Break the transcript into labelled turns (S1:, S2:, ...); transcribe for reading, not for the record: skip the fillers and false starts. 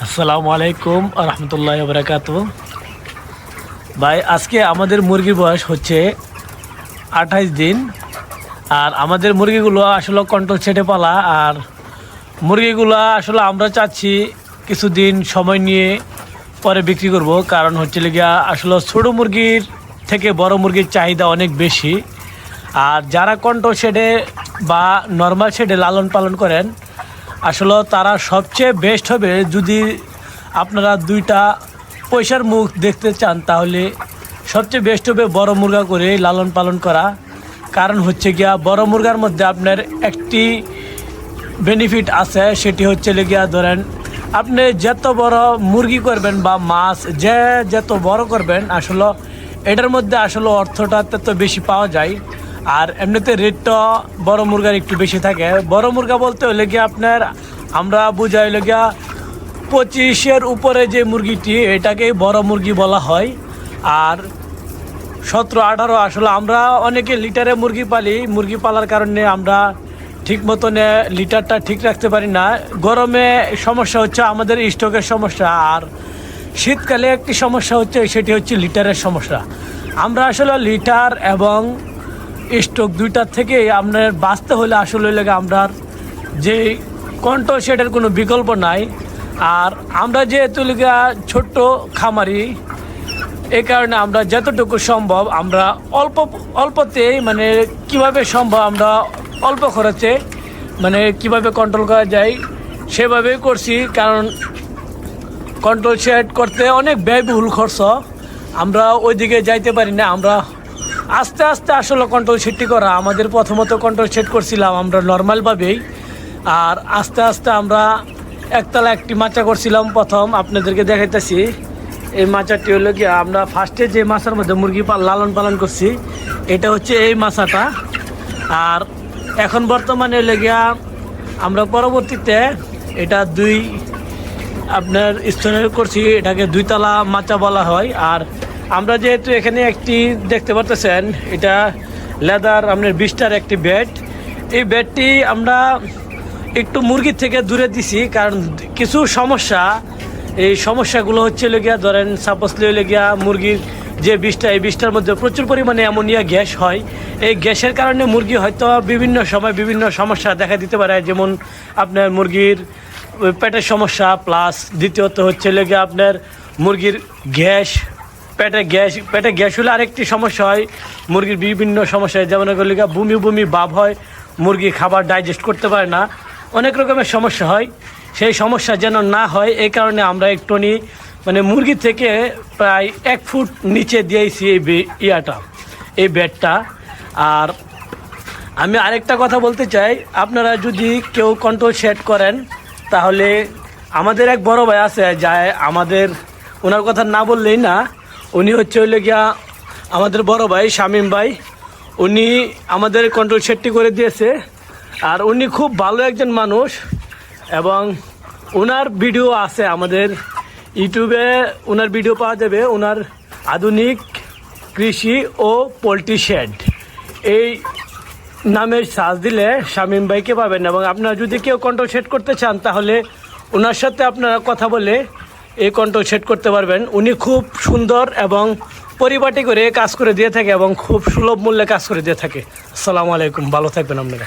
S1: আসসালামু আলাইকুম রহমতুল্লাহি বারাকাতু। ভাই, আজকে আমাদের মুরগির বয়স হচ্ছে 28 দিন। আর আমাদের মুরগিগুলো আসলে কন্ট্রোল সেটে পালা। আর মুরগিগুলো আসলে আমরা চাচ্ছি কিছুদিন সময় নিয়ে পরে বিক্রি করব, কারণ হচ্ছে গিয়া আসলে ছোটো মুরগির থেকে বড় মুরগির চাহিদা অনেক বেশি। আর যারা কন্ট্রোল শেডে বা নর্মাল শেডে লালন পালন করেন, আসলে তারা সবচেয়ে বেস্ট হবে যদি আপনারা দুইটা পয়সার মুখ দেখতে চান, তাহলে সবচেয়ে বেস্ট হবে বড় মুরগা করে লালন পালন করা। কারণ হচ্ছে গিয়া বড় মুরগার মধ্যে আপনার একটি বেনিফিট আছে, সেটি হচ্ছে গিয়া ধরেন আপনি যত বড় মুরগি করবেন বা মাছ যত বড় করবেন, আসলে এটার মধ্যে আসলে অর্থটা তত বেশি পাওয়া যায়। আর এমনিতে রেটটা বড় মুরগার একটু বেশি থাকে। বড় মুরগা বলতে হলে গিয়ে আপনার আমরা বুঝাই হলে গিয়া 25-এর উপরে যে মুরগিটি, এটাকেই বড় মুরগি বলা হয়। আর 17-18 আসলে আমরা অনেকে লিটারে মুরগি পালি। মুরগি পালার কারণে আমরা ঠিক মতন লিটারটা ঠিক রাখতে পারি না। গরমে সমস্যা হচ্ছে আমাদের স্টকের সমস্যা, আর শীতকালে একটি সমস্যা হচ্ছে, সেটি হচ্ছে লিটারের সমস্যা। আমরা আসলে লিটার এবং স্টক দুইটার থেকে আপনার বাঁচতে হলে আসলে লাগে আমরা যে কন্ট্রোল শেডের কোনো বিকল্প নাই। আর আমরা যেহেতু ছোট্ট খামারি, এই কারণে আমরা যতটুকু সম্ভব আমরা অল্পতেই মানে কিভাবে সম্ভব আমরা অল্প খরচে মানে কিভাবে কন্ট্রোল করা যায় সেভাবেই করছি। কারণ কন্ট্রোল শেড করতে অনেক ব্যয়বহুল খরচ, আমরা ওইদিকে যাইতে পারি না। আমরা আস্তে আস্তে আসলে কন্ট্রোল শেডটি করা, আমাদের প্রথমত কন্ট্রোল শেড করছিলাম আমরা নর্মালভাবেই। আর আস্তে আস্তে আমরা একতলা একটি মাচা করছিলাম। প্রথম আপনাদেরকে দেখাইতেছি, এই মাচাটি হলো কি আমরা ফার্স্টে যে মাছার মধ্যে মুরগি লালন পালন করছি, এটা হচ্ছে এই মাছাটা। আর এখন বর্তমানে হলে গিয়া আমরা পরবর্তীতে এটা আপনার স্তরের করছি, এটাকে 2 তলা মাচা বলা হয়। আর আমরা যেহেতু এখানে একটি দেখতে পারতেছেন, এটা লেদার আপনার 20টার একটি বেড। এই বেডটি আমরা একটু মুরগির থেকে দূরে দিছি, কারণ কিছু সমস্যা, এই সমস্যাগুলো হচ্ছে লেগিয়া ধরেন সাপোজলি লেগিয়া মুরগির যে বিষটা, এই বিষটার মধ্যে প্রচুর পরিমাণে অ্যামোনিয়া গ্যাস হয়। এই গ্যাসের কারণে মুরগি হয়তো বিভিন্ন সময় বিভিন্ন সমস্যা দেখা দিতে পারে, যেমন আপনার মুরগির পেটের সমস্যা, প্লাস দ্বিতীয়ত হচ্ছে লেগে আপনার মুরগির গ্যাস, পেটে গ্যাস হলে আরেকটি সমস্যা হয়। মুরগির বিভিন্ন সমস্যা হয়, যেমন বমি ভাব হয়, মুরগি খাবার ডাইজেস্ট করতে পারে না, অনেক রকমের সমস্যা হয়। সেই সমস্যা যেন না হয় এই কারণে আমরা একটুখানি মানে মুরগি থেকে প্রায় 1 ফুট নিচে দিয়েছি এই বেডটা। আর আমি আরেকটা কথা বলতে চাই, আপনারা যদি কেউ কন্ট্রোল শেড করেন, তাহলে আমাদের এক বড় ভাই আছে, যায় আমাদের ওনার কথা না বললেই না, উনি হচ্ছে গিয়া আমাদের বড় ভাই শামীম ভাই। উনি আমাদের কন্ট্রোল শেডটি করে দিয়েছে। আর উনি খুব ভালো একজন মানুষ, এবং ওনার ভিডিও আছে আমাদের ইউটিউবে, ওনার ভিডিও পাওয়া যাবে। ওনার আধুনিক কৃষি ও পোলট্রি শেড এই নামের সার্চ দিলে শামীম ভাইকে পাবেন। এবং আপনারা যদি কেউ কন্ট্রোল শেড করতে চান, তাহলে ওনার সাথে আপনারা কথা বলে এই কন্ট্রোল শেড করতে পারবেন। উনি খুব সুন্দর এবং পরিপাটি করে কাজ করে দিয়ে থাকে, এবং খুব সুলভ মূল্যে কাজ করে দিয়ে থাকে। আসসালামু আলাইকুম, ভালো থাকবেন আপনারা।